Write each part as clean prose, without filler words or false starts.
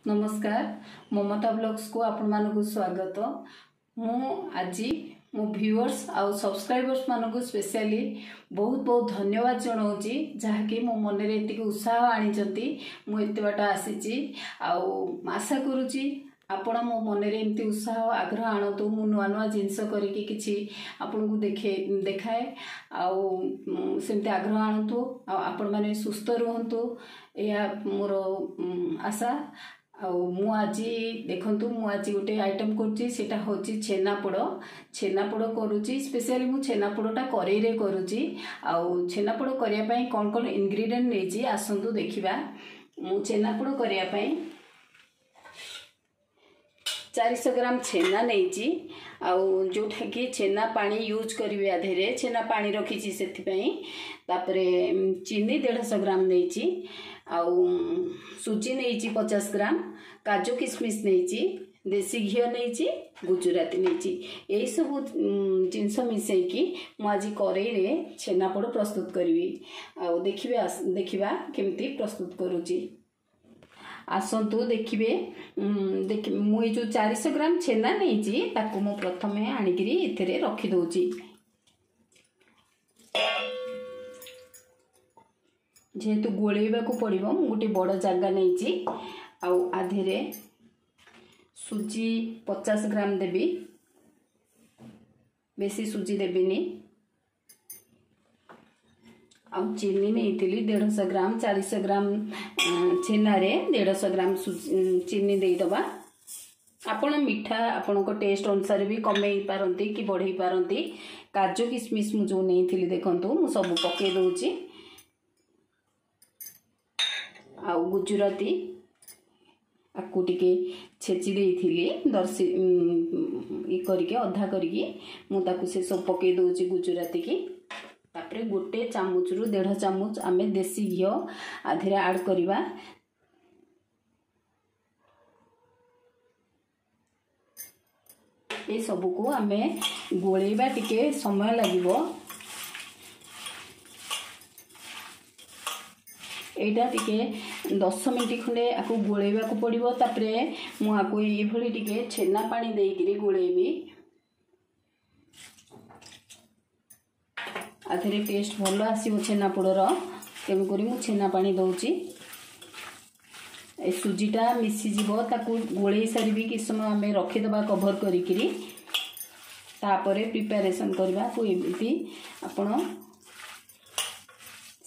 नमस्कार ममता ब्लॉग्स को आपण मानक स्वागत। मु आज मो व्यूअर्स आउ सब्सक्राइबर्स मानक स्पेशली बहुत बहुत धन्यवाद जनाऊँगी जहाँकि मो मन में एति उत्साह आनी मुझे बाट आसी आशा करुँची आपण मो मन में एमती उत्साह आग्रह आणतु मु नुआ नुआ जिनस करके आपन को देखाए आमती आग्रह आणतु आपण मैंने सुस्थ रुहतु या मोर आशा। मु आज देखंतु मु आज गोटे आइटम करुच्ची सेटा होची छेनापोड़ करुच्ची स्पेशली मु छेनापोड़टा करेई रे करुच्ची छेनापोड़ करिया पई कोन कोन इंग्रेडिएंट नेची आसंतु देखिबा। मु छेनापोड़ करिया पई 400 ग्राम छेना नेची जोटा कि छेना पानी यूज करी आधे छेना पानी रखी से चीनी 150 ग्राम नेची सुजी नहीं 50 ग्राम काजू किसमिस नहीं देसी घिया नहीं गुजराती नहीं यही सब जिनस मिसैकी मुझे करेई रे छेनापोड़ प्रस्तुत करी देखिबा केमती प्रस्तुत करुची आसतु देखिए मुझे जो 400 ग्राम छेना नहीं ताकू मु प्रथम आणिकी इथे रखीदे जेहेतु गोलेबा को पड़ो गोटे बड़ जगह नहीं आधे सुजी 50 ग्राम देवी बेसी सुजी देविनी चीनी नहीं 150 ग्राम 400 ग्राम छेना रे 150 ग्राम चीनी देदबा। आपण मीठा आपण को टेस्ट अनुसार भी कमई पारंती कि बढ़ई पारंती। काजू किसमिस मु जो नहीं थी देखंतु मु सब पके दोची गुजराती आपको टिके छेची देइथिली दर्शी ई करके अधा करके मु ताकू से सब पके दोची गुजराती की तापरे गोटे चामच रु 1.5 चामच आमे देसी घियो आधे ऐड करबा। ये सब को आमे गोलेबा टिके समय लागिबो एटा टिके 10 मिनट खंडे आको गोलेबा को पड़िबो। तापरे मु आको ये भली टिके छेना पानी देइकरी गोलेबी आधे टेस्ट भल आसो छेनापोड़र तेणुक मु छेना पानी दौची सुजीटा मिसीज ताकू गोले सारी कि समय आम रखीदबा कभर करी तापर प्रिपेरेसन करवा को एमती आपण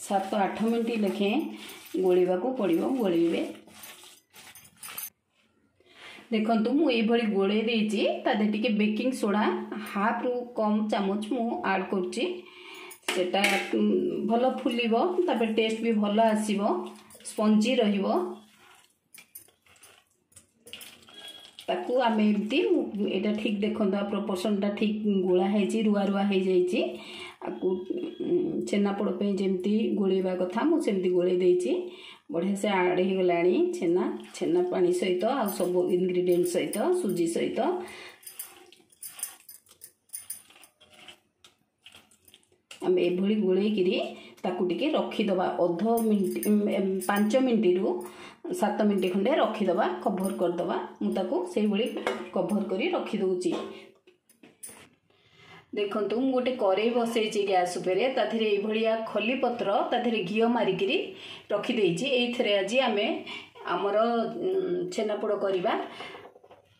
7-8 मिनट लेखे गोलेबा को पड़ो गोलेबे। देखंतु मु ये भली गोले देइची तादे टिके बेकिंग सोडा हाफ रु कम चामच मु ऐड करची सेटा भल फुलिबो तापर टेस्ट भी भल आसीबो स्पंजी रहिबो ताकू आम एमती एटा ठीक देखो प्रोपोर्शनटा ठीक गोला है रुआ रुआ हो जाइए आपको छेनापोड़ पे जमती गोलेबा कथा मुझे गोले देची बढ़िया से आड़ हो गला छेना पानी सहित आ सब इंग्रेडिएंट सहित सुजी सहित आम एभली गोलेकिरी ताकू टिके रखीदबा 5 मिनट रु 7 मिनट खंडे रखीदबा कभर करदबा मुझे से कभर करी रखी दउची। देखंतु मु गोटे करेई बसैची गैस उपरे ताधरे ए भलिया खली पत्र ताधरे घियो मारिकरी रखी देइची एथरे आज आमे हमर छेनापोड़ करबा।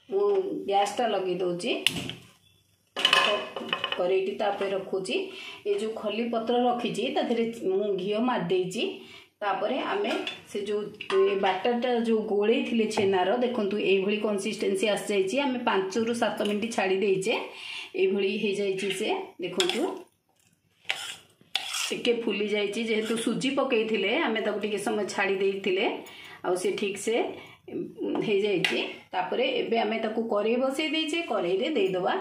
मु गैसटा लगे दउची करेईटी तापे रखुची ये जो खली पत्र रखी ताधरे मु घियो मार देइची तापरे आमे से जो बैटरटा जो गोले थिले छेनार देखंतु ए भली कंसिस्टेंसी आस जाइची आमे 5 रु 7 मिनट छाड़ी देइचे ए भली हे जाइची से देखंतु टिके फुली जाइची जेहेतु सुजी पकई थिले आमे ताकू टिके समय छाड़ी देइथिले आ से ठीक से हे जाइची तापरे एबे आमे ताकू करेई बसई देइचे करेई रे देई दबा।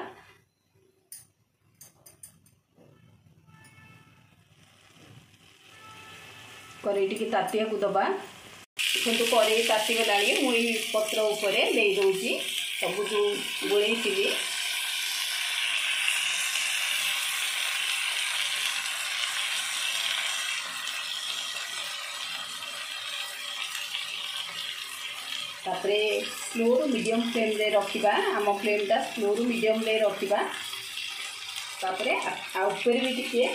करेई टिके तातिया को दबा देखो करेई ताती गला मुई पत्र उपरे दे दउची सब जो गोले थी तापरे स्लो रु मीडियम फ्लेम रे रखिबा आम फ्लेमटा स्लो रु मीडियम रे रखिबा तापरे आ ऊपर भी टिके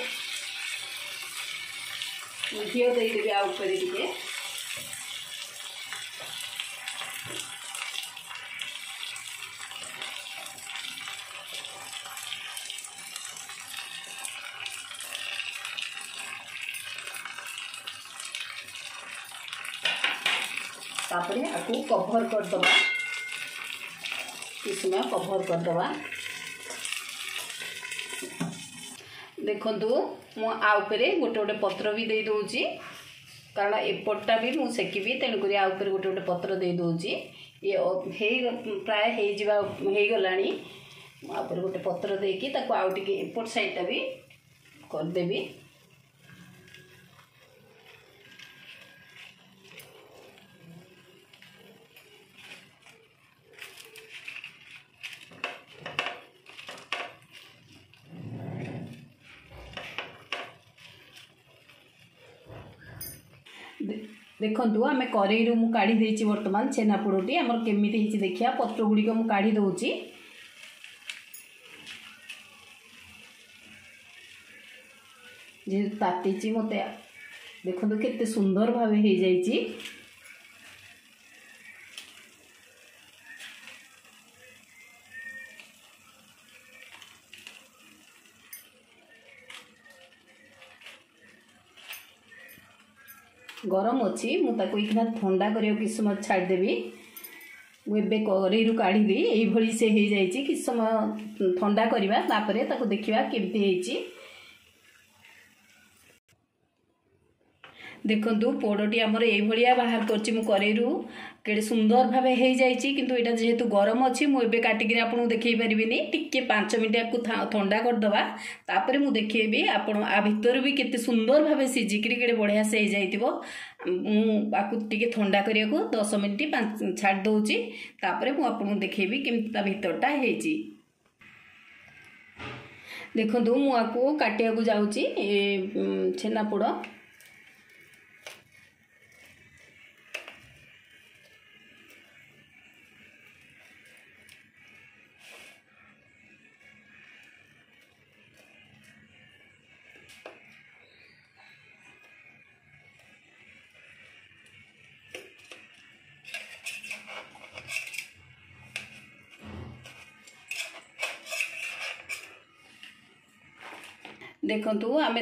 घिओ देदेवी आ ऊपर टिके तापरे आपको कभर कर दबा किस समय कभर कर दबा देखंतु मु आ ऊपर गोटे गोटे पत्र भी दे दोची कारण एपटटा भी मु सेकिबी तेणु करी आ ऊपर गोटे गोटे पत्र दे दोची ये हे प्राय हे जिबा हे गलानी आ ऊपर गोटे पत्र देकी ताको आउ टिके एपट साइडटा भी कर देबी देखु आम कड़ई रु काढ़ी देछि वर्तमान छेनापोड़टी आमर केमिति हिची देखिया पत्र गुड़िक मु काढ़ी दउची जे तातीची मते देखु केते सुंदर भावे हे जाईची गरम अच्छी मुझे ठंडा कर कि समय छाड़देवी मुझे कड़ई रु काढ़ी ये से हो जाए कि समय ठंडा करवा देखा केमती देखु पोड़टी आमर ये बाहर कड़ईरु केड़े सुंदर भाव हो जाए किंतु यहाँ जेहेतु गरम अच्छी मुझे काटिक आपको देखई पारिनी टिके 5 मिनट आपको ठंडा करदे तापर मुझे देखी आपण आ भितर भी केते सुंदर भाव सीझिक केड़े बढ़िया से मुझे ठंडा करने को 10 मिनट छाड़ दौची तापर मुझे देखी केमती भितरटा होती देखु मुझे काटिया को जाऊँगी छेनापोड़ देखु आम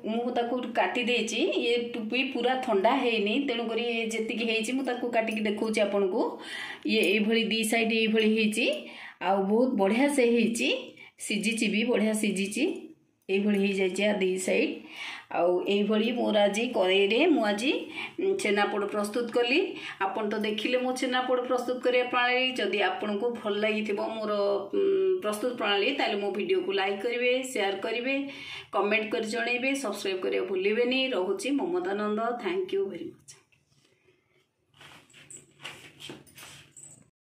मुझे काटी देची ये टुपी पूरा ठंडा है तेणुक जी मुझे काटिक देखा आपन को ये दी साइड ये आउ बहुत बढ़िया से सीझी भी बढ़िया सीझी ये दी साइड आउे मोर आज कड़ई आज छेनापोड़ प्रस्तुत कली आपन तो देखिले मो छेनापोड़ प्रस्तुत करने प्रणाली जदि आपन को भल लगी मोर प्रस्तुत प्रणाली ताले मो वीडियो को लाइक करेंगे शेयर करेंगे कमेंट कर जनइबे सब्सक्राइब करने भूलें रोचे ममता नंद थैंक यू वेरी मच।